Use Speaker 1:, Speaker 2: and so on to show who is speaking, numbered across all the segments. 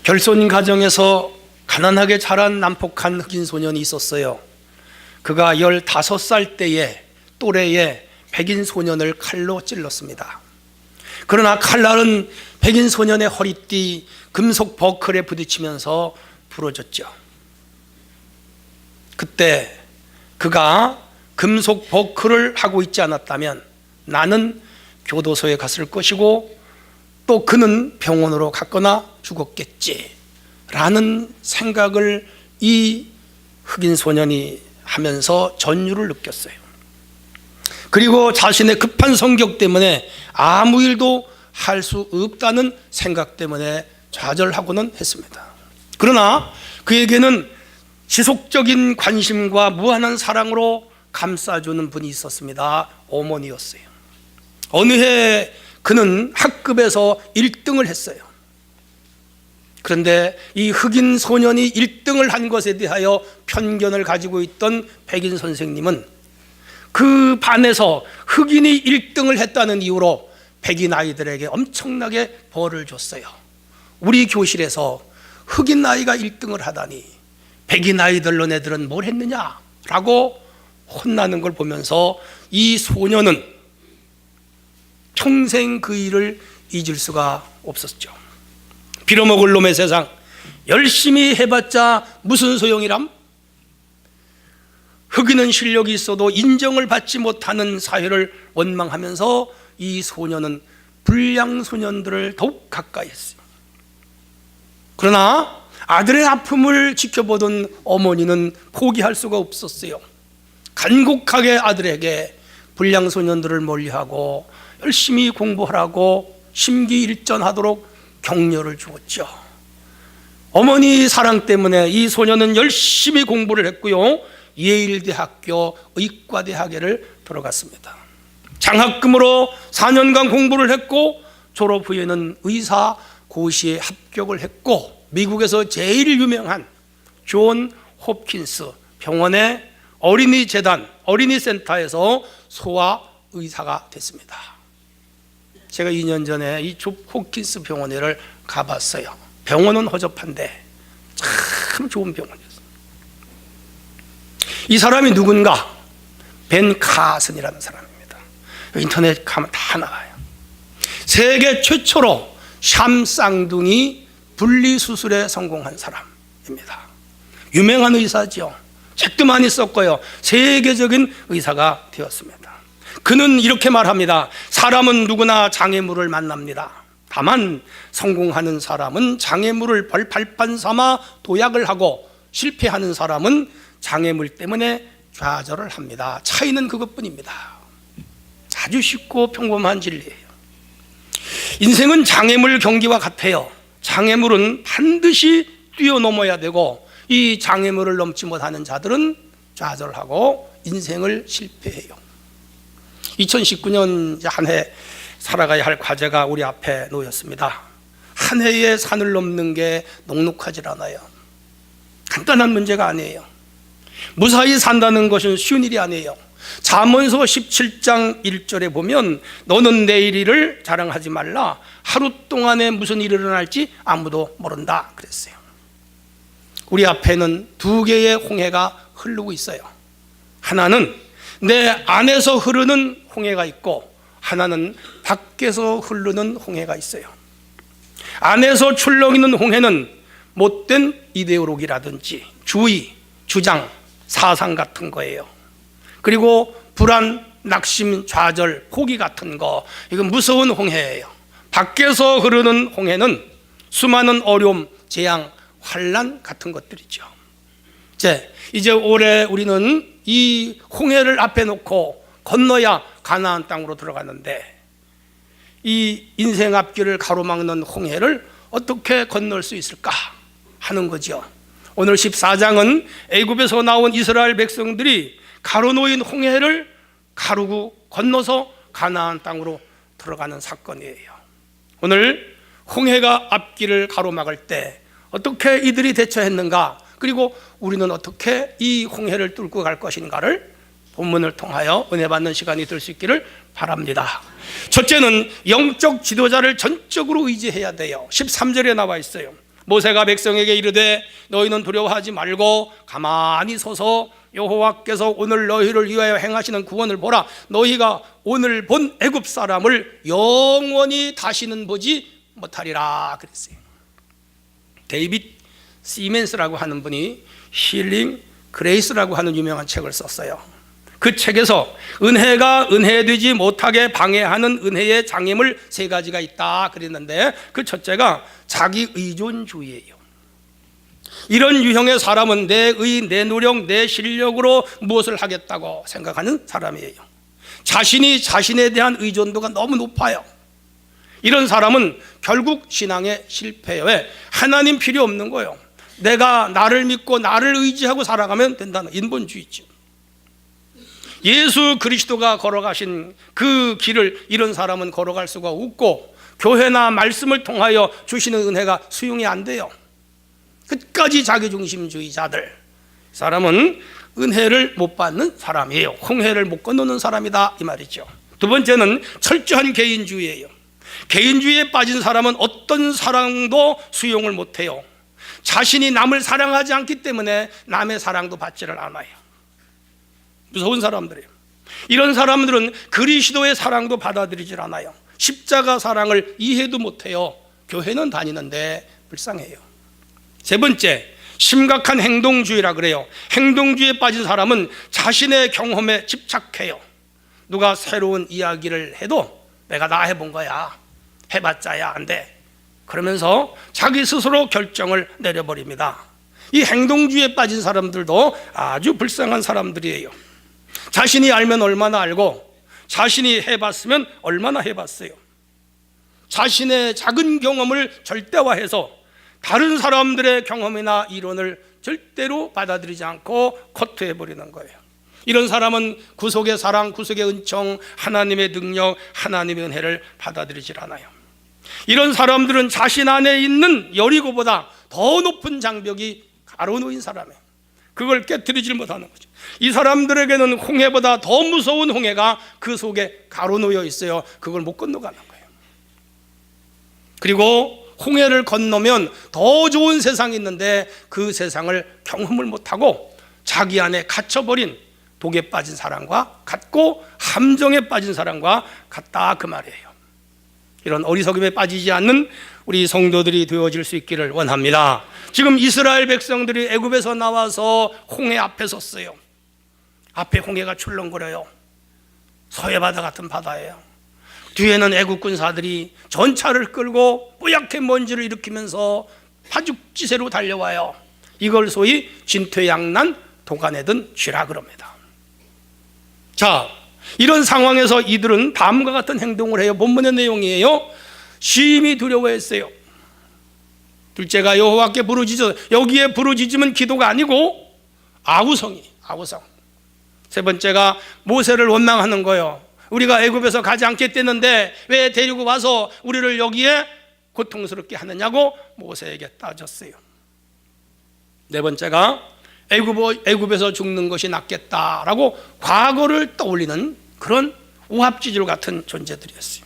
Speaker 1: 결손 가정에서 가난하게 자란 난폭한 흑인 소년이 있었어요. 그가 15살 때에 또래의 백인 소년을 칼로 찔렀습니다. 그러나 칼날은 백인 소년의 허리띠 금속 버클에 부딪히면서 부러졌죠. 그때 그가 금속 버클을 하고 있지 않았다면 나는 교도소에 갔을 것이고 또 그는 병원으로 갔거나 죽었겠지 라는 생각을 이 흑인 소년이 하면서 전율을 느꼈어요. 그리고 자신의 급한 성격 때문에 아무 일도 할 수 없다는 생각 때문에 좌절하고는 했습니다. 그러나 그에게는 지속적인 관심과 무한한 사랑으로 감싸주는 분이 있었습니다. 어머니였어요. 어느 해 그는 학급에서 1등을 했어요. 그런데 이 흑인 소년이 1등을 한 것에 대하여 편견을 가지고 있던 백인 선생님은 그 반에서 흑인이 1등을 했다는 이유로 백인 아이들에게 엄청나게 벌을 줬어요. 우리 교실에서 흑인 아이가 1등을 하다니 백인 아이들 너네들은 뭘 했느냐라고 혼나는 걸 보면서 이 소년은 평생 그 일을 잊을 수가 없었죠. 빌어먹을 놈의 세상, 열심히 해봤자 무슨 소용이람? 흑인은 실력이 있어도 인정을 받지 못하는 사회를 원망하면서 이 소년은 불량 소년들을 더욱 가까이 했어요. 그러나 아들의 아픔을 지켜보던 어머니는 포기할 수가 없었어요. 간곡하게 아들에게 불량 소년들을 멀리하고 열심히 공부하라고 심기일전하도록 격려를 주었죠. 어머니 사랑 때문에 이 소년은 열심히 공부를 했고요, 예일대학교 의과대학에를 들어갔습니다. 장학금으로 4년간 공부를 했고 졸업 후에는 의사 고시에 합격을 했고 미국에서 제일 유명한 존 홉킨스 병원의 어린이 재단, 어린이 센터에서 소아 의사가 됐습니다. 제가 2년 전에 이 존 홉킨스 병원에를 가봤어요. 병원은 허접한데 참 좋은 병원이었어요. 이 사람이 누군가? 벤 카슨이라는 사람입니다. 인터넷 가면 다 나와요. 세계 최초로 샴 쌍둥이 분리수술에 성공한 사람입니다. 유명한 의사죠. 책도 많이 썼고요, 세계적인 의사가 되었습니다. 그는 이렇게 말합니다. 사람은 누구나 장애물을 만납니다. 다만 성공하는 사람은 장애물을 발판 삼아 도약을 하고 실패하는 사람은 장애물 때문에 좌절을 합니다. 차이는 그것뿐입니다. 아주 쉽고 평범한 진리예요. 인생은 장애물 경기와 같아요. 장애물은 반드시 뛰어넘어야 되고 이 장애물을 넘지 못하는 자들은 좌절하고 인생을 실패해요. 2019년 한 해 살아가야 할 과제가 우리 앞에 놓였습니다. 한 해의 산을 넘는 게 녹록하질 않아요. 간단한 문제가 아니에요. 무사히 산다는 것은 쉬운 일이 아니에요. 잠언서 17장 1절에 보면 너는 내일 일을 자랑하지 말라, 하루 동안에 무슨 일이 일어날지 아무도 모른다 그랬어요. 우리 앞에는 두 개의 홍해가 흐르고 있어요. 하나는 내 안에서 흐르는 홍해가 있고 하나는 밖에서 흐르는 홍해가 있어요. 안에서 출렁이는 홍해는 못된 이데올로기라든지 주의, 주장, 사상 같은 거예요. 그리고 불안, 낙심, 좌절, 포기 같은 거, 이건 무서운 홍해예요. 밖에서 흐르는 홍해는 수많은 어려움, 재앙, 환난 같은 것들이죠. 이제 올해 우리는 이 홍해를 앞에 놓고 건너야 가나안 땅으로 들어가는데 이 인생 앞길을 가로막는 홍해를 어떻게 건널 수 있을까 하는 거죠. 오늘 14장은 애굽에서 나온 이스라엘 백성들이 가로놓인 홍해를 가르고 건너서 가나안 땅으로 들어가는 사건이에요. 오늘 홍해가 앞길을 가로막을 때 어떻게 이들이 대처했는가, 그리고 우리는 어떻게 이 홍해를 뚫고 갈 것인가를 본문을 통하여 은혜 받는 시간이 될 수 있기를 바랍니다. 첫째는 영적 지도자를 전적으로 의지해야 돼요. 13절에 나와 있어요. 모세가 백성에게 이르되 너희는 두려워하지 말고 가만히 서서 여호와께서 오늘 너희를 위하여 행하시는 구원을 보라. 너희가 오늘 본 애굽 사람을 영원히 다시는 보지 못하리라 그랬어요. 데이빗 시멘스라고 하는 분이 힐링 그레이스라고 하는 유명한 책을 썼어요. 그 책에서 은혜가 은혜되지 못하게 방해하는 은혜의 장애물 3가지가 있다 그랬는데, 그 첫째가 자기 의존주의예요. 이런 유형의 사람은 내 노력, 내 실력으로 무엇을 하겠다고 생각하는 사람이에요. 자신이 자신에 대한 의존도가 너무 높아요. 이런 사람은 결국 신앙의 실패예요. 왜? 하나님 필요 없는 거예요. 내가 나를 믿고 나를 의지하고 살아가면 된다는 인본주의죠. 예수 그리스도가 걸어가신 그 길을 이런 사람은 걸어갈 수가 없고, 교회나 말씀을 통하여 주시는 은혜가 수용이 안 돼요. 끝까지 자기중심주의자들, 사람은 은혜를 못 받는 사람이에요. 홍해를 못 건너는 사람이다 이 말이죠. 두 번째는 철저한 개인주의예요. 개인주의에 빠진 사람은 어떤 사랑도 수용을 못해요. 자신이 남을 사랑하지 않기 때문에 남의 사랑도 받지를 않아요. 무서운 사람들이에요. 이런 사람들은 그리스도의 사랑도 받아들이질 않아요. 십자가 사랑을 이해도 못해요. 교회는 다니는데 불쌍해요. 세 번째, 심각한 행동주의라 그래요. 행동주의에 빠진 사람은 자신의 경험에 집착해요. 누가 새로운 이야기를 해도 내가 다 해본 거야, 해봤자야 안 돼, 그러면서 자기 스스로 결정을 내려버립니다. 이 행동주의에 빠진 사람들도 아주 불쌍한 사람들이에요. 자신이 알면 얼마나 알고, 자신이 해봤으면 얼마나 해봤어요. 자신의 작은 경험을 절대화해서 다른 사람들의 경험이나 이론을 절대로 받아들이지 않고 커트해버리는 거예요. 이런 사람은 구속의 사랑, 구속의 은총, 하나님의 능력, 하나님의 은혜를 받아들이질 않아요. 이런 사람들은 자신 안에 있는 여리고보다 더 높은 장벽이 가로놓인 사람이에요. 그걸 깨트리질 못하는 거죠. 이 사람들에게는 홍해보다 더 무서운 홍해가 그 속에 가로놓여 있어요. 그걸 못 건너가는 거예요. 그리고 홍해를 건너면 더 좋은 세상이 있는데 그 세상을 경험을 못하고 자기 안에 갇혀버린 독에 빠진 사람과 같고 함정에 빠진 사람과 같다 그 말이에요. 이런 어리석음에 빠지지 않는 우리 성도들이 되어질 수 있기를 원합니다. 지금 이스라엘 백성들이 애굽에서 나와서 홍해 앞에 섰어요. 앞에 홍해가 출렁거려요. 서해바다 같은 바다예요. 뒤에는 애국 군사들이 전차를 끌고 뽀얗게 먼지를 일으키면서 파죽지세로 달려와요. 이걸 소위 진퇴양난 도가내든 쥐라 그럽니다. 자, 이런 상황에서 이들은 다음과 같은 행동을 해요. 본문의 내용이에요. 심히 두려워했어요. 둘째가 여호와께 부르짖어. 여기에 부르짖으면 기도가 아니고 아우성이 아우성. 세 번째가 모세를 원망하는 거예요. 우리가 애굽에서 가지 않겠다는데 왜 데리고 와서 우리를 여기에 고통스럽게 하느냐고 모세에게 따졌어요. 네 번째가 애굽에서 죽는 것이 낫겠다라고 과거를 떠올리는 그런 오합지졸 같은 존재들이었어요.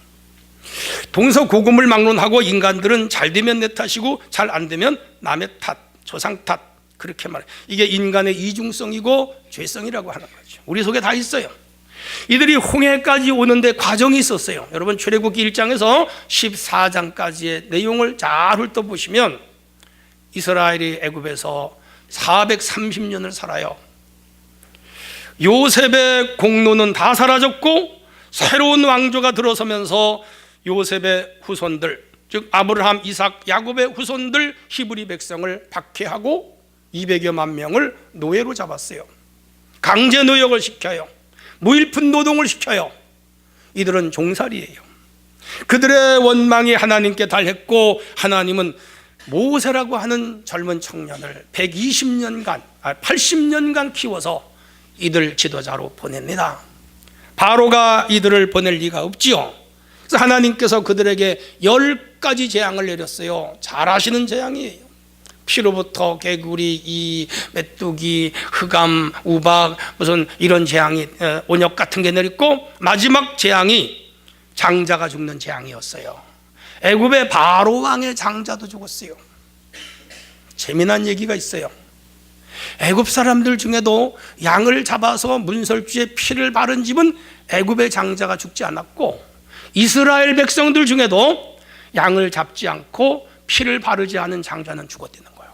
Speaker 1: 동서고금을 막론하고 인간들은 잘 되면 내 탓이고 잘 안 되면 남의 탓, 조상 탓, 그렇게 말해요. 이게 인간의 이중성이고 죄성이라고 하는 거죠. 우리 속에 다 있어요. 이들이 홍해까지 오는데 과정이 있었어요. 여러분 출애굽기 1장에서 14장까지의 내용을 잘 훑어보시면 이스라엘이 애굽에서 430년을 살아요. 요셉의 공로는 다 사라졌고 새로운 왕조가 들어서면서 요셉의 후손들, 즉 아브라함, 이삭, 야곱의 후손들 히브리 백성을 박해하고 200여만 명을 노예로 잡았어요. 강제 노역을 시켜요. 무일푼 노동을 시켜요. 이들은 종살이에요. 그들의 원망이 하나님께 달했고 하나님은 모세라고 하는 젊은 청년을 80년간 키워서 이들 지도자로 보냅니다. 바로가 이들을 보낼 리가 없지요. 그래서 하나님께서 그들에게 10가지 재앙을 내렸어요. 잘 아시는 재앙이에요. 피로부터 개구리, 이 메뚜기, 흑암, 우박, 무슨 이런 재앙이, 온역 같은 게 내렸고 마지막 재앙이 장자가 죽는 재앙이었어요. 애굽의 바로 왕의 장자도 죽었어요. 재미난 얘기가 있어요. 애굽 사람들 중에도 양을 잡아서 문설주에 피를 바른 집은 애굽의 장자가 죽지 않았고, 이스라엘 백성들 중에도 양을 잡지 않고 피를 바르지 않은 장자는 죽었다는 거예요.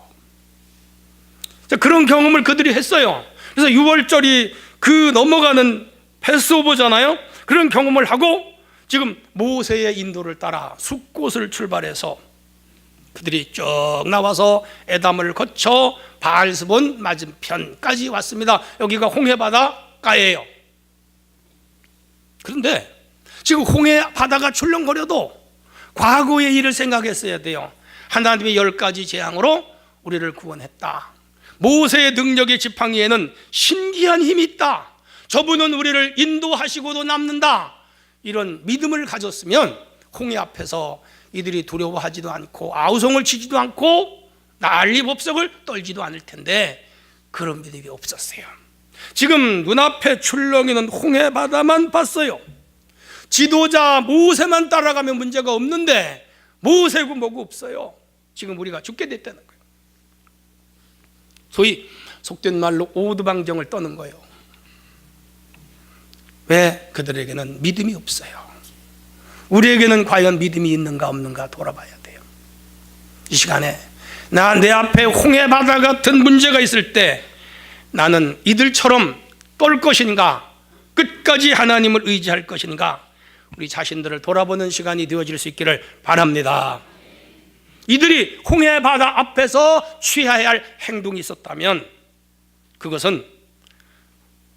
Speaker 1: 그런 경험을 그들이 했어요. 그래서 6월절이 그 넘어가는 패스오버잖아요. 그런 경험을 하고 지금 모세의 인도를 따라 숫곳을 출발해서 그들이 쭉 나와서 에담을 거쳐 바알스본 맞은편까지 왔습니다. 여기가 홍해바다가예요. 그런데 지금 홍해바다가 출렁거려도 과거의 일을 생각했어야 돼요. 하나님의 10가지 재앙으로 우리를 구원했다. 모세의 능력의 지팡이에는 신기한 힘이 있다. 저분은 우리를 인도하시고도 남는다. 이런 믿음을 가졌으면 홍해 앞에서 이들이 두려워하지도 않고 아우성을 치지도 않고 난리법석을 떨지도 않을 텐데 그런 믿음이 없었어요. 지금 눈앞에 출렁이는 홍해바다만 봤어요. 지도자 모세만 따라가면 문제가 없는데 모세고 뭐고 없어요. 지금 우리가 죽게 됐다는 거예요. 소위 속된 말로 오두방정을 떠는 거예요. 왜? 그들에게는 믿음이 없어요. 우리에게는 과연 믿음이 있는가 없는가 돌아봐야 돼요. 이 시간에 내 앞에 홍해바다 같은 문제가 있을 때 나는 이들처럼 떨 것인가, 끝까지 하나님을 의지할 것인가, 우리 자신들을 돌아보는 시간이 되어질 수 있기를 바랍니다. 이들이 홍해바다 앞에서 취해야 할 행동이 있었다면 그것은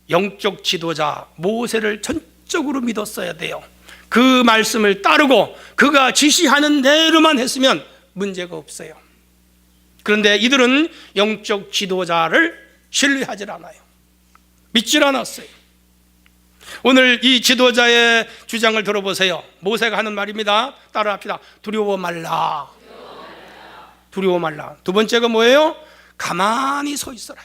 Speaker 1: 영적 지도자 모세를 전적으로 믿었어야 돼요. 그 말씀을 따르고 그가 지시하는 대로만 했으면 문제가 없어요. 그런데 이들은 영적 지도자를 신뢰하지 않아요. 믿질 않았어요. 오늘 이 지도자의 주장을 들어보세요. 모세가 하는 말입니다. 따라합시다. 두려워 말라. 두려워 말라. 두 번째가 뭐예요? 가만히 서 있어라.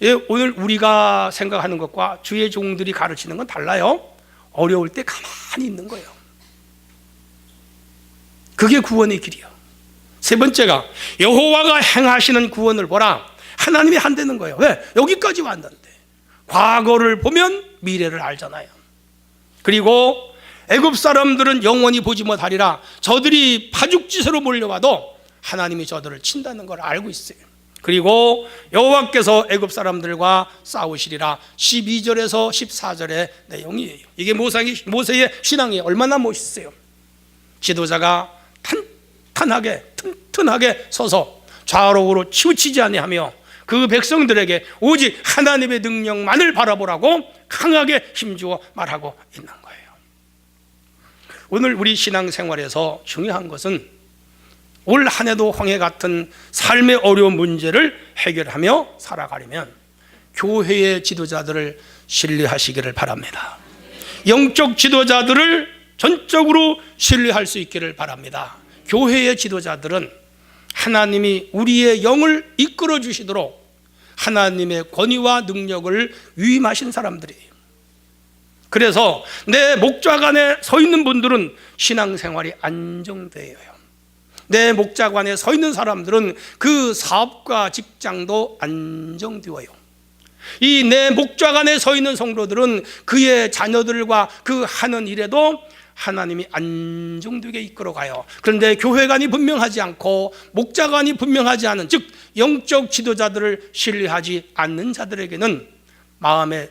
Speaker 1: 예, 오늘 우리가 생각하는 것과 주의 종들이 가르치는 건 달라요. 어려울 때 가만히 있는 거예요. 그게 구원의 길이요. 세 번째가 여호와가 행하시는 구원을 보라. 하나님이 한다는 거예요. 왜? 여기까지 왔는데 과거를 보면 미래를 알잖아요. 그리고 애굽 사람들은 영원히 보지 못하리라. 저들이 파죽지세로 몰려와도 하나님이 저들을 친다는 걸 알고 있어요. 그리고 여호와께서 애굽 사람들과 싸우시리라. 12절에서 14절의 내용이에요. 이게 모세의 신앙이 얼마나 멋있어요. 지도자가 탄탄하게 튼튼하게 서서 좌우로 치우치지 아니하며 그 백성들에게 오직 하나님의 능력만을 바라보라고 강하게 힘주어 말하고 있는 거예요. 오늘 우리 신앙생활에서 중요한 것은 올 한 해도 홍해 같은 삶의 어려운 문제를 해결하며 살아가려면 교회의 지도자들을 신뢰하시기를 바랍니다. 영적 지도자들을 전적으로 신뢰할 수 있기를 바랍니다. 교회의 지도자들은 하나님이 우리의 영을 이끌어 주시도록 하나님의 권위와 능력을 위임하신 사람들이에요. 그래서 내 목자관에 서 있는 분들은 신앙생활이 안정돼요. 내 목자관에 서 있는 사람들은 그 사업과 직장도 안정되어요. 이 내 목자관에 서 있는 성도들은 그의 자녀들과 그 하는 일에도 하나님이 안정되게 이끌어가요. 그런데 교회관이 분명하지 않고 목자관이 분명하지 않은, 즉 영적 지도자들을 신뢰하지 않는 자들에게는 마음에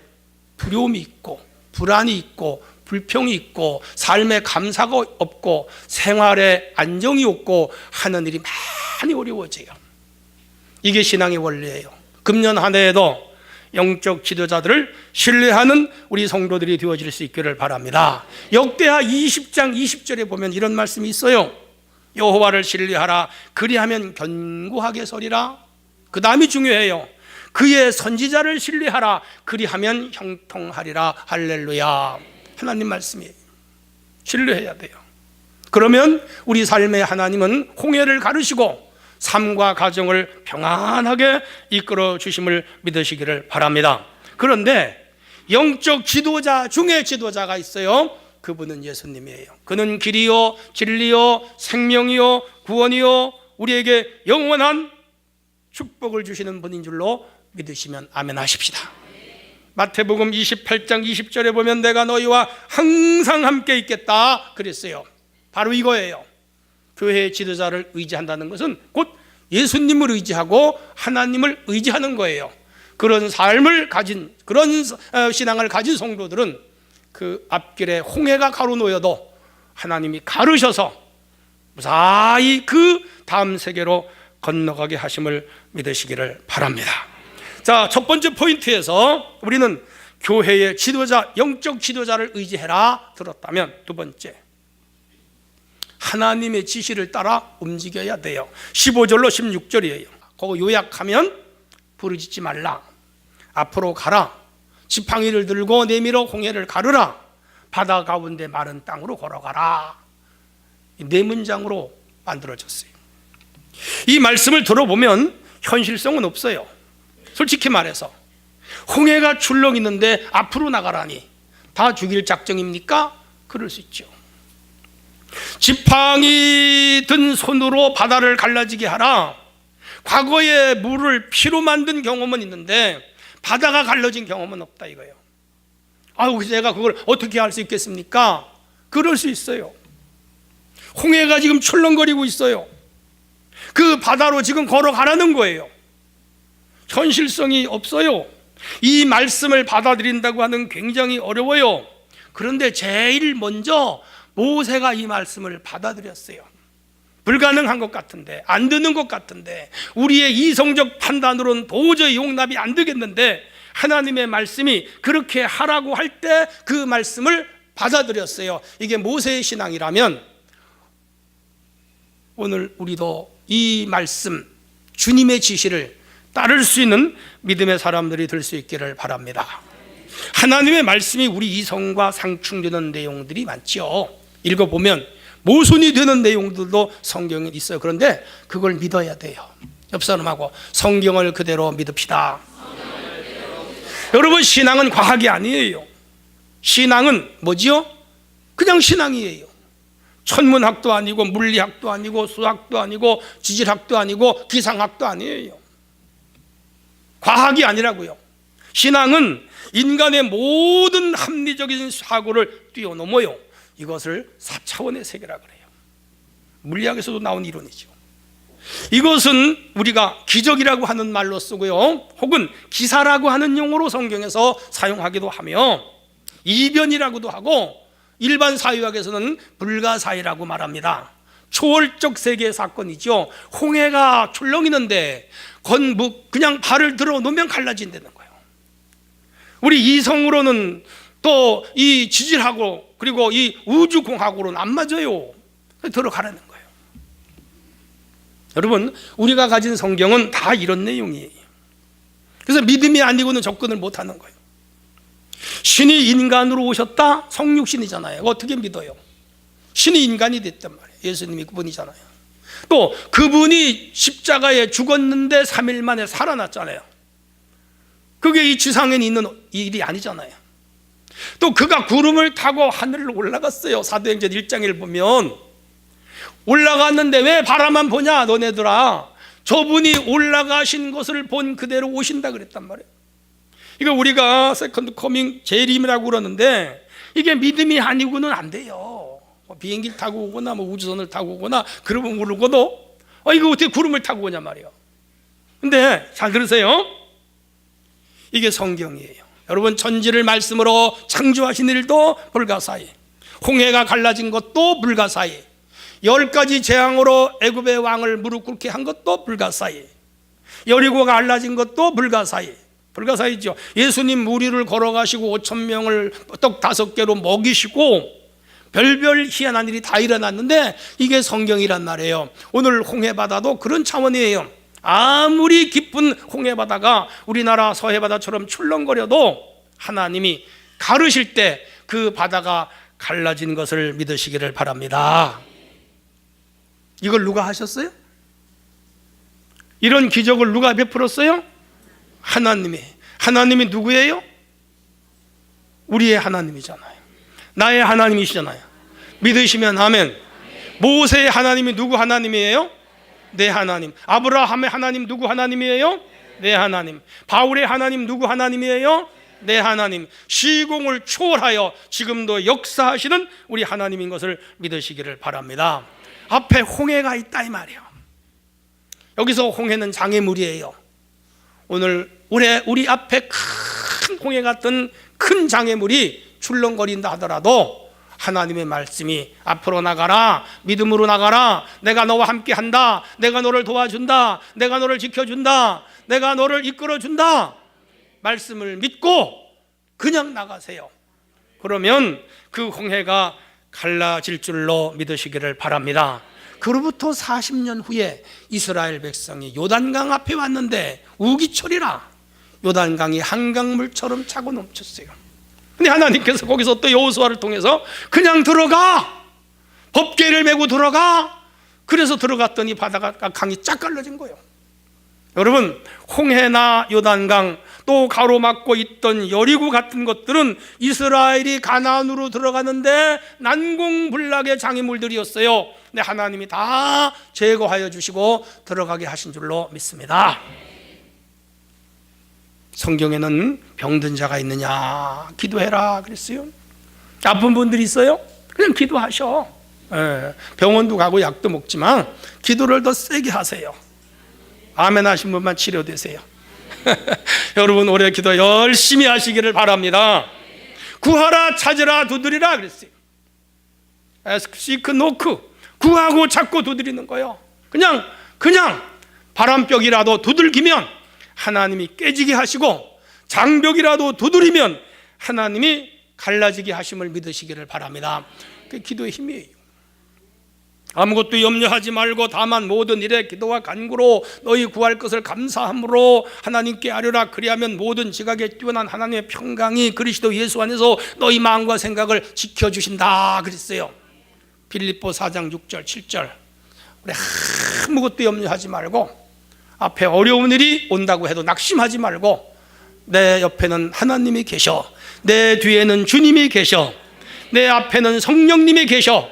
Speaker 1: 두려움이 있고 불안이 있고 불평이 있고 삶에 감사가 없고 생활에 안정이 없고 하는 일이 많이 어려워져요. 이게 신앙의 원리예요. 금년 한 해에도 영적 지도자들을 신뢰하는 우리 성도들이 되어질 수 있기를 바랍니다. 역대하 20장 20절에 보면 이런 말씀이 있어요. 여호와를 신뢰하라. 그리하면 견고하게 서리라. 그 다음이 중요해요. 그의 선지자를 신뢰하라. 그리하면 형통하리라. 할렐루야. 하나님 말씀이에요. 신뢰해야 돼요. 그러면 우리 삶의 하나님은 홍해를 가르시고 삶과 가정을 평안하게 이끌어 주심을 믿으시기를 바랍니다. 그런데 영적 지도자 중에 지도자가 있어요. 그분은 예수님이에요. 그는 길이요 진리요 생명이요 구원이요 우리에게 영원한 축복을 주시는 분인 줄로 믿으시면 아멘 하십시다. 마태복음 28장 20절에 보면 내가 너희와 항상 함께 있겠다 그랬어요. 바로 이거예요. 교회의 지도자를 의지한다는 것은 곧 예수님을 의지하고 하나님을 의지하는 거예요. 그런 삶을 가진, 그런 신앙을 가진 성도들은 그 앞길에 홍해가 가로놓여도 하나님이 가르셔서 무사히 그 다음 세계로 건너가게 하심을 믿으시기를 바랍니다. 자, 첫 번째 포인트에서 우리는 교회의 지도자, 영적 지도자를 의지해라 들었다면, 두 번째, 하나님의 지시를 따라 움직여야 돼요. 15절로 16절이에요. 그거 요약하면 부르짖지 말라, 앞으로 가라, 지팡이를 들고 내밀어 홍해를 가르라, 바다 가운데 마른 땅으로 걸어가라. 이 네 문장으로 만들어졌어요. 이 말씀을 들어보면 현실성은 없어요. 솔직히 말해서 홍해가 출렁 있는데 앞으로 나가라니 다 죽일 작정입니까? 그럴 수 있죠. 지팡이 든 손으로 바다를 갈라지게 하라. 과거에 물을 피로 만든 경험은 있는데 바다가 갈라진 경험은 없다 이거예요. 아유, 제가 그걸 어떻게 할 수 있겠습니까? 그럴 수 있어요. 홍해가 지금 출렁거리고 있어요. 그 바다로 지금 걸어가라는 거예요. 현실성이 없어요. 이 말씀을 받아들인다고 하는 굉장히 어려워요. 그런데 제일 먼저 모세가 이 말씀을 받아들였어요. 불가능한 것 같은데, 안 되는 것 같은데, 우리의 이성적 판단으로는 도저히 용납이 안 되겠는데 하나님의 말씀이 그렇게 하라고 할 때 그 말씀을 받아들였어요. 이게 모세의 신앙이라면 오늘 우리도 이 말씀, 주님의 지시를 따를 수 있는 믿음의 사람들이 될 수 있기를 바랍니다. 하나님의 말씀이 우리 이성과 상충되는 내용들이 많죠. 읽어보면 모순이 되는 내용들도 성경에 있어요. 그런데 그걸 믿어야 돼요. 옆 사람하고 성경을 그대로 믿읍시다. 여러분, 신앙은 과학이 아니에요. 신앙은 뭐지요? 그냥 신앙이에요. 천문학도 아니고 물리학도 아니고 수학도 아니고 지질학도 아니고 기상학도 아니에요. 과학이 아니라고요. 신앙은 인간의 모든 합리적인 사고를 뛰어넘어요. 이것을 4차원의 세계라 그래요. 물리학에서도 나온 이론이죠. 이것은 우리가 기적이라고 하는 말로 쓰고요, 혹은 기사라고 하는 용어로 성경에서 사용하기도 하며, 이변이라고도 하고, 일반 사회학에서는 불가사의라고 말합니다. 초월적 세계의 사건이죠. 홍해가 출렁이는데 그냥 발을 들어 놓으면 갈라진다는 거예요. 우리 이성으로는 또 이 지질하고 그리고 이 우주공학으로는 안 맞아요. 들어가라는 거예요. 여러분, 우리가 가진 성경은 다 이런 내용이에요. 그래서 믿음이 아니고는 접근을 못하는 거예요. 신이 인간으로 오셨다? 성육신이잖아요. 어떻게 믿어요? 신이 인간이 됐단 말이에요. 예수님이 그분이잖아요. 또 그분이 십자가에 죽었는데 3일 만에 살아났잖아요. 그게 이 지상에 있는 일이 아니잖아요. 또 그가 구름을 타고 하늘을 올라갔어요. 사도행전 1장을 보면 올라갔는데 왜 바라만 보냐 너네들아, 저분이 올라가신 것을 본 그대로 오신다 그랬단 말이에요. 이거 우리가 세컨드 커밍 재림이라고 그러는데 이게 믿음이 아니고는 안 돼요. 비행기를 타고 오거나 우주선을 타고 오거나 그러면 모르고도 이거 어떻게 구름을 타고 오냐 말이에요. 근데 잘 들으세요. 이게 성경이에요. 여러분, 천지를 말씀으로 창조하신 일도 불가사의, 홍해가 갈라진 것도 불가사의, 10가지 재앙으로 애굽의 왕을 무릎 꿇게 한 것도 불가사의, 여리고가 갈라진 것도 불가사의, 불가사의죠. 예수님 무리를 걸어가시고 5,000명을 떡 5개로 먹이시고 별별 희한한 일이 다 일어났는데 이게 성경이란 말이에요. 오늘 홍해바다도 그런 차원이에요. 아무리 깊은 홍해바다가 우리나라 서해바다처럼 출렁거려도 하나님이 가르실 때 그 바다가 갈라진 것을 믿으시기를 바랍니다. 이걸 누가 하셨어요? 이런 기적을 누가 베풀었어요? 하나님이. 하나님이 누구예요? 우리의 하나님이잖아요. 나의 하나님이시잖아요. 믿으시면 아멘. 모세의 하나님이 누구 하나님이에요? 내 하나님. 아브라함의 하나님 누구 하나님이에요? 내 하나님. 바울의 하나님 누구 하나님이에요? 내 하나님. 시공을 초월하여 지금도 역사하시는 우리 하나님인 것을 믿으시기를 바랍니다. 앞에 홍해가 있다 이 말이에요. 여기서 홍해는 장애물이에요. 오늘 우리 앞에 큰 홍해 같은 큰 장애물이 출렁거린다 하더라도 하나님의 말씀이 앞으로 나가라, 믿음으로 나가라, 내가 너와 함께 한다, 내가 너를 도와준다, 내가 너를 지켜준다, 내가 너를 이끌어준다, 말씀을 믿고 그냥 나가세요. 그러면 그 홍해가 갈라질 줄로 믿으시기를 바랍니다. 그로부터 40년 후에 이스라엘 백성이 요단강 앞에 왔는데 우기철이라 요단강이 한강물처럼 차고 넘쳤어요. 근데 하나님께서 거기서 또 여호수아를 통해서 그냥 들어가, 법궤를 메고 들어가. 그래서 들어갔더니 바다가 강이 쫙 갈라진 거예요. 여러분, 홍해나 요단강 또 가로막고 있던 여리고 같은 것들은 이스라엘이 가나안으로 들어가는데 난공불락의 장애물들이었어요. 근데 하나님이 다 제거하여 주시고 들어가게 하신 줄로 믿습니다. 성경에는 병든 자가 있느냐 기도해라 그랬어요. 아픈 분들이 있어요? 그냥 기도하셔. 병원도 가고 약도 먹지만 기도를 더 세게 하세요. 아멘 하신 분만 치료되세요. 여러분 올해 기도 열심히 하시기를 바랍니다. 구하라 찾으라 두드리라 그랬어요. Ask, seek, knock. 구하고 찾고 두드리는 거예요. 그냥 바람벽이라도 두들기면 하나님이 깨지게 하시고 장벽이라도 두드리면 하나님이 갈라지게 하심을 믿으시기를 바랍니다. 그게 기도의 힘이에요. 아무것도 염려하지 말고 다만 모든 일에 기도와 간구로 너희 구할 것을 감사함으로 하나님께 아뢰라. 그리하면 모든 지각에 뛰어난 하나님의 평강이 그리스도 예수 안에서 너희 마음과 생각을 지켜주신다 그랬어요. 빌립보 4장 6절 7절. 우리 아무것도 염려하지 말고 앞에 어려운 일이 온다고 해도 낙심하지 말고 내 옆에는 하나님이 계셔, 내 뒤에는 주님이 계셔, 내 앞에는 성령님이 계셔,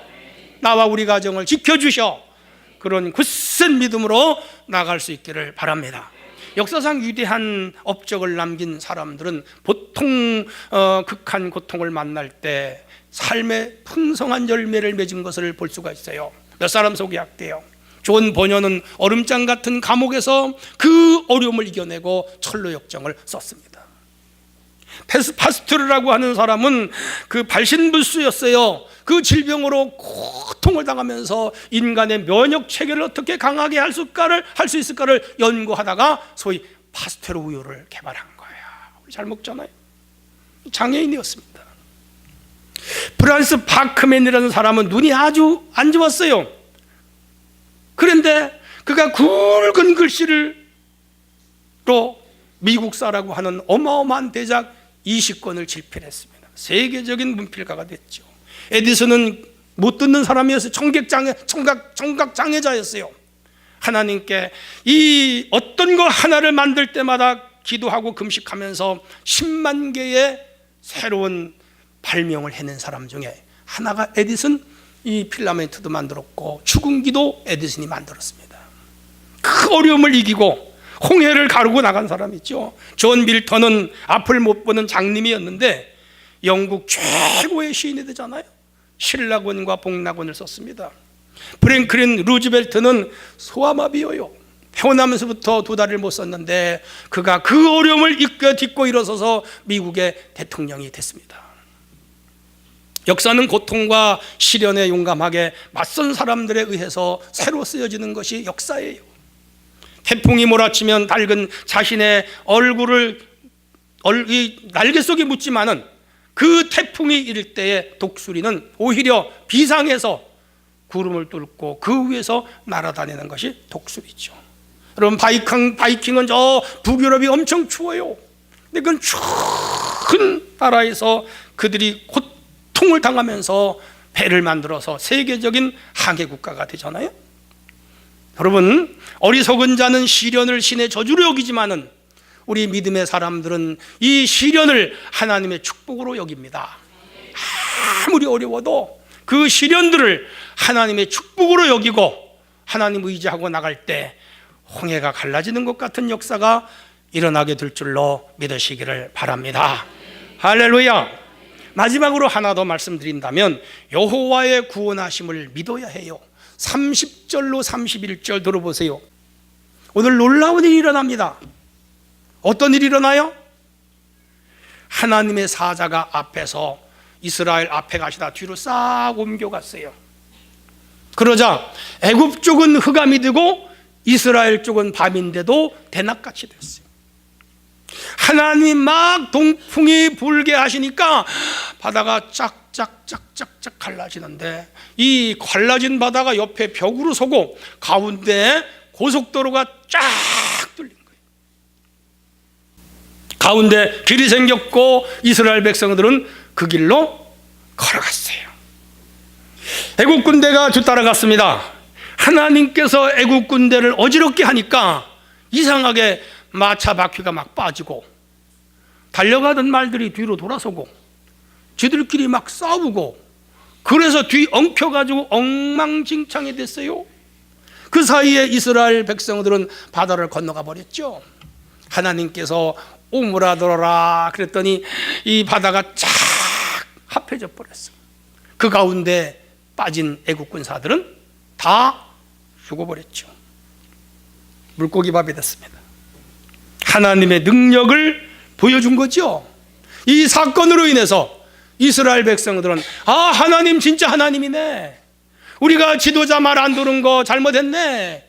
Speaker 1: 나와 우리 가정을 지켜주셔. 그런 굳센 믿음으로 나갈 수 있기를 바랍니다. 역사상 위대한 업적을 남긴 사람들은 보통 극한 고통을 만날 때 삶의 풍성한 열매를 맺은 것을 볼 수가 있어요. 몇 사람 소개할게요. 존 버녀는 얼음장 같은 감옥에서 그 어려움을 이겨내고 철로 역정을 썼습니다. 파스투르라고 하는 사람은 그 발신불수였어요. 그 질병으로 고통을 당하면서 인간의 면역 체계를 어떻게 강하게 할 수 있을까를 연구하다가 소위 파스테르 우유를 개발한 거예요. 우리 잘 먹잖아요. 장애인이었습니다. 프란스 바크맨이라는 사람은 눈이 아주 안 좋았어요. 그런데 그가 굵은 글씨로 미국사라고 하는 어마어마한 대작 20권을 집필했습니다. 세계적인 문필가가 됐죠. 에디슨은 못 듣는 사람이어서 청각장애자였어요. 하나님께 이 어떤 거 하나를 만들 때마다 기도하고 금식하면서 10만 개의 새로운 발명을 해낸 사람 중에 하나가 에디슨. 이 필라멘트도 만들었고 축음기도 에디슨이 만들었습니다. 그 어려움을 이기고 홍해를 가르고 나간 사람이 있죠. 존 밀턴은 앞을 못 보는 장님이었는데 영국 최고의 시인이 되잖아요. 신라곤과 복락곤을 썼습니다. 프랭클린 루즈벨트는 소아마비여요. 태어나면서부터 두 다리를 못 썼는데 그가 그 어려움을 딛고 일어서서 미국의 대통령이 됐습니다. 역사는 고통과 시련에 용감하게 맞선 사람들에 의해서 새로 쓰여지는 것이 역사예요. 태풍이 몰아치면 낡은 자신의 얼굴을 날개 속에 묻지만은 그 태풍이 이를 때의 독수리는 오히려 비상해서 구름을 뚫고 그 위에서 날아다니는 것이 독수리죠. 여러분 바이킹은 저 북유럽이 엄청 추워요. 근데 그건 추운 나라에서 그들이 고통을 당하면서 배를 만들어서 세계적인 항해 국가가 되잖아요. 여러분, 어리석은 자는 시련을 신의 저주로 여기지만은 우리 믿음의 사람들은 이 시련을 하나님의 축복으로 여깁니다. 아무리 어려워도 그 시련들을 하나님의 축복으로 여기고 하나님 의지하고 나갈 때 홍해가 갈라지는 것 같은 역사가 일어나게 될 줄로 믿으시기를 바랍니다. 할렐루야. 마지막으로 하나 더 말씀드린다면 여호와의 구원하심을 믿어야 해요. 30절로 31절 들어보세요. 오늘 놀라운 일이 일어납니다. 어떤 일이 일어나요? 하나님의 사자가 앞에서 이스라엘 앞에 가시다 뒤로 싹 옮겨갔어요. 그러자 애굽 쪽은 흑암이 되고 이스라엘 쪽은 밤인데도 대낮같이 됐어요. 하나님이 막 동풍이 불게 하시니까 바다가 짝짝짝짝짝 갈라지는데 이 갈라진 바다가 옆에 벽으로 서고 가운데 고속도로가 쫙 뚫린 거예요. 가운데 길이 생겼고 이스라엘 백성들은 그 길로 걸어갔어요. 애국 군대가 뒤따라갔습니다. 하나님께서 애국 군대를 어지럽게 하니까 이상하게 마차 바퀴가 막 빠지고 달려가던 말들이 뒤로 돌아서고 쥐들끼리 막 싸우고 그래서 뒤 엉켜가지고 엉망진창이 됐어요. 그 사이에 이스라엘 백성들은 바다를 건너가 버렸죠. 하나님께서 오므라들어라 그랬더니 이 바다가 쫙 합해져 버렸어요. 그 가운데 빠진 애국 군사들은 다 죽어버렸죠. 물고기 밥이 됐습니다. 하나님의 능력을 보여준 거죠. 이 사건으로 인해서 이스라엘 백성들은 하나님 진짜 하나님이네, 우리가 지도자 말 안 들은 거 잘못했네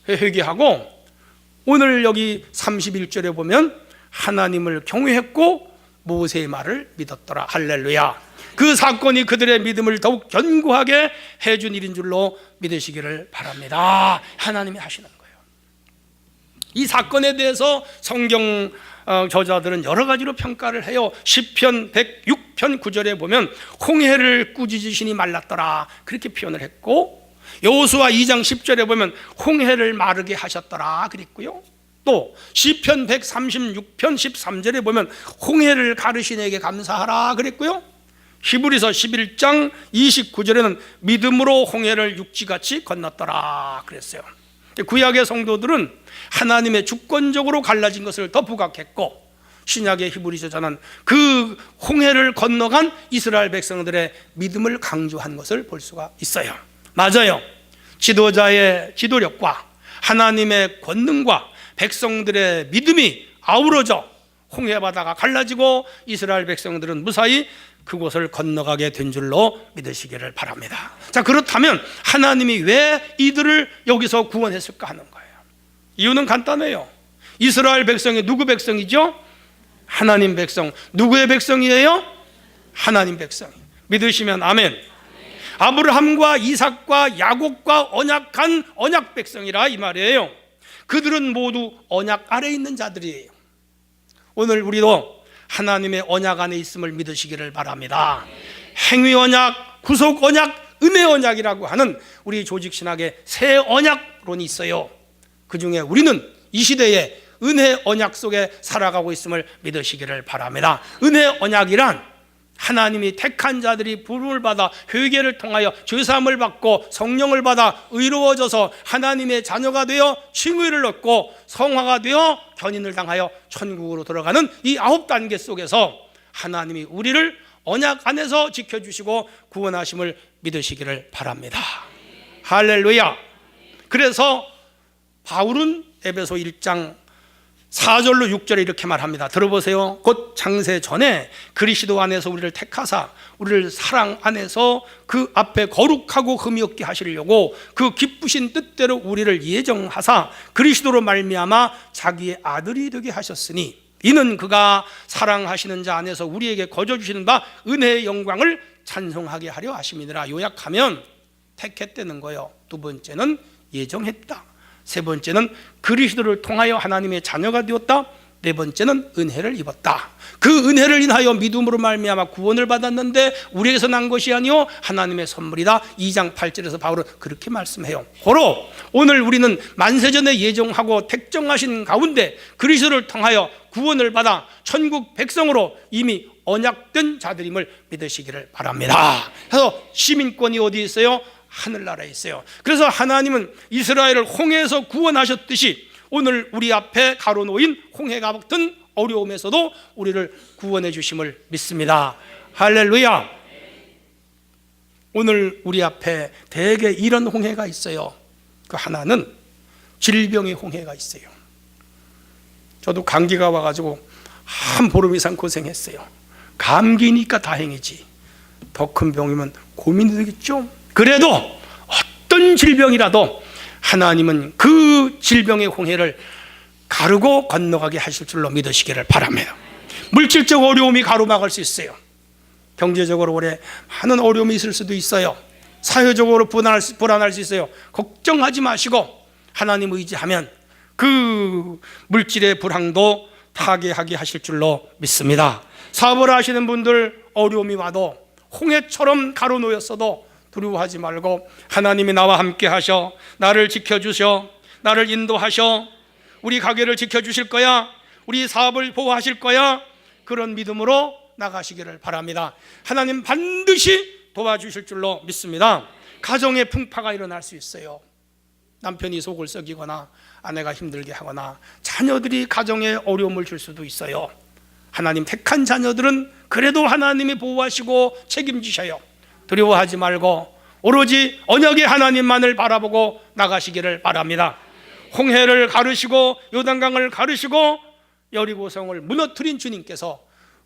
Speaker 1: 회개하고 오늘 여기 31절에 보면 하나님을 경외했고 모세의 말을 믿었더라. 할렐루야. 그 사건이 그들의 믿음을 더욱 견고하게 해준 일인 줄로 믿으시기를 바랍니다. 하나님이 하시는 거예요. 이 사건에 대해서 성경 저자들은 여러 가지로 평가를 해요. 시편 106편 9절에 보면 홍해를 꾸짖으시니 말랐더라 그렇게 표현을 했고, 여호수아 2장 10절에 보면 홍해를 마르게 하셨더라 그랬고요. 또 시편 136편 13절에 보면 홍해를 가르시네게 감사하라 그랬고요. 히브리서 11장 29절에는 믿음으로 홍해를 육지같이 건넜더라 그랬어요. 구약의 성도들은 하나님의 주권적으로 갈라진 것을 더 부각했고, 신약의 히브리서자는 그 홍해를 건너간 이스라엘 백성들의 믿음을 강조한 것을 볼 수가 있어요. 맞아요. 지도자의 지도력과 하나님의 권능과 백성들의 믿음이 아우러져 홍해 바다가 갈라지고 이스라엘 백성들은 무사히 그곳을 건너가게 된 줄로 믿으시기를 바랍니다. 자, 그렇다면 하나님이 왜 이들을 여기서 구원했을까 하는 거예요. 이유는 간단해요. 이스라엘 백성이 누구 백성이죠? 하나님 백성. 누구의 백성이에요? 하나님 백성. 믿으시면 아멘. 아브라함과 이삭과 야곱과 언약한 언약 백성이라 이 말이에요. 그들은 모두 언약 아래 있는 자들이에요. 오늘 우리도 하나님의 언약 안에 있음을 믿으시기를 바랍니다. 행위 언약, 구속 언약, 은혜 언약이라고 하는 우리 조직신학의 새 언약론이 있어요. 그 중에 우리는 이 시대에 은혜 언약 속에 살아가고 있음을 믿으시기를 바랍니다. 은혜 언약이란 하나님이 택한 자들이 부름을 받아 회개를 통하여 죄사함을 받고 성령을 받아 의로워져서 하나님의 자녀가 되어 칭의를 얻고 성화가 되어 견인을 당하여 천국으로 들어가는 이 9단계 속에서 하나님이 우리를 언약 안에서 지켜주시고 구원하심을 믿으시기를 바랍니다. 할렐루야. 그래서 바울은 에베소 1장 4절로 6절에 이렇게 말합니다. 들어보세요. 곧 창세 전에 그리스도 안에서 우리를 택하사 우리를 사랑 안에서 그 앞에 거룩하고 흠이 없게 하시려고 그 기쁘신 뜻대로 우리를 예정하사 그리스도로 말미암아 자기의 아들이 되게 하셨으니 이는 그가 사랑하시는 자 안에서 우리에게 거저 주시는 바 은혜의 영광을 찬송하게 하려 하심이니라. 요약하면 택했다는 거예요. 두 번째는 예정했다. 세 번째는 그리스도를 통하여 하나님의 자녀가 되었다. 네 번째는 은혜를 입었다. 그 은혜를 인하여 믿음으로 말미암아 구원을 받았는데 우리에게서 난 것이 아니요 하나님의 선물이다. 2장 8절에서 바울은 그렇게 말씀해요. 고로 오늘 우리는 만세전에 예정하고 택정하신 가운데 그리스도를 통하여 구원을 받아 천국 백성으로 이미 언약된 자들임을 믿으시기를 바랍니다. 그래서 시민권이 어디 있어요? 하늘나라에 있어요. 그래서 하나님은 이스라엘을 홍해에서 구원하셨듯이 오늘 우리 앞에 가로놓인 홍해가 같은 어려움에서도 우리를 구원해 주심을 믿습니다. 할렐루야. 오늘 우리 앞에 대개 이런 홍해가 있어요. 그 하나는 질병의 홍해가 있어요. 저도 감기가 와가지고 한 보름 이상 고생했어요. 감기니까 다행이지 더 큰 병이면 고민이 되겠죠. 그래도 어떤 질병이라도 하나님은 그 질병의 홍해를 가르고 건너가게 하실 줄로 믿으시기를 바랍니다. 물질적 어려움이 가로막을 수 있어요. 경제적으로 오래 많은 어려움이 있을 수도 있어요. 사회적으로 불안할 수 있어요. 걱정하지 마시고 하나님 의지하면 그 물질의 불황도 타개하게 하실 줄로 믿습니다. 사업을 하시는 분들 어려움이 와도 홍해처럼 가로놓였어도 두려워하지 말고 하나님이 나와 함께 하셔 나를 지켜주셔 나를 인도하셔 우리 가게를 지켜주실 거야 우리 사업을 보호하실 거야 그런 믿음으로 나가시기를 바랍니다. 하나님 반드시 도와주실 줄로 믿습니다. 가정에 풍파가 일어날 수 있어요. 남편이 속을 썩이거나 아내가 힘들게 하거나 자녀들이 가정에 어려움을 줄 수도 있어요. 하나님 택한 자녀들은 그래도 하나님이 보호하시고 책임지셔요. 두려워하지 말고 오로지 언약의 하나님만을 바라보고 나가시기를 바랍니다. 홍해를 가르시고 요단강을 가르시고 여리고성을 무너뜨린 주님께서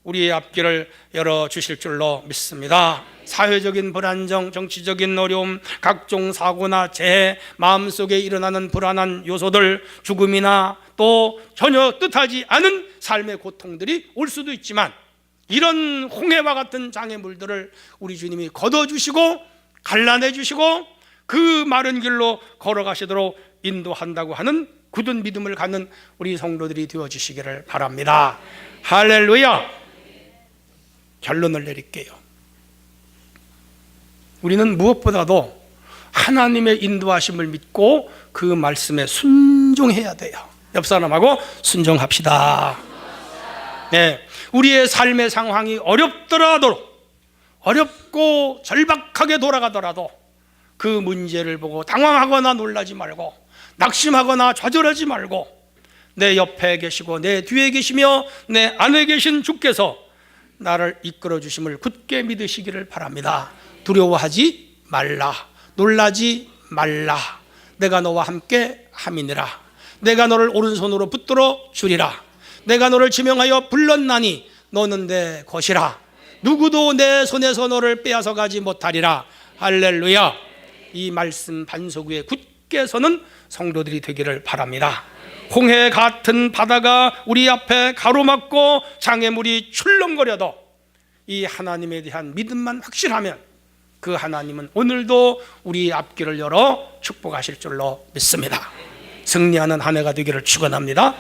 Speaker 1: 우리의 앞길을 열어주실 줄로 믿습니다. 사회적인 불안정, 정치적인 어려움, 각종 사고나 재해, 마음속에 일어나는 불안한 요소들, 죽음이나 또 전혀 뜻하지 않은 삶의 고통들이 올 수도 있지만 이런 홍해와 같은 장애물들을 우리 주님이 걷어주시고 갈라내주시고 그 마른 길로 걸어가시도록 인도한다고 하는 굳은 믿음을 갖는 우리 성도들이 되어주시기를 바랍니다. 할렐루야. 결론을 내릴게요. 우리는 무엇보다도 하나님의 인도하심을 믿고 그 말씀에 순종해야 돼요. 옆 사람하고 순종합시다. 네, 우리의 삶의 상황이 어렵더라도 어렵고 절박하게 돌아가더라도 그 문제를 보고 당황하거나 놀라지 말고 낙심하거나 좌절하지 말고 내 옆에 계시고 내 뒤에 계시며 내 안에 계신 주께서 나를 이끌어 주심을 굳게 믿으시기를 바랍니다. 두려워하지 말라 놀라지 말라 내가 너와 함께 함이니라 내가 너를 오른손으로 붙들어 주리라 내가 너를 지명하여 불렀나니 너는 내 것이라 누구도 내 손에서 너를 빼앗아 가지 못하리라. 할렐루야. 이 말씀 반석 위에 굳게 서는 성도들이 되기를 바랍니다. 홍해 같은 바다가 우리 앞에 가로막고 장애물이 출렁거려도 이 하나님에 대한 믿음만 확실하면 그 하나님은 오늘도 우리 앞길을 열어 축복하실 줄로 믿습니다. 승리하는 한 해가 되기를 축원합니다.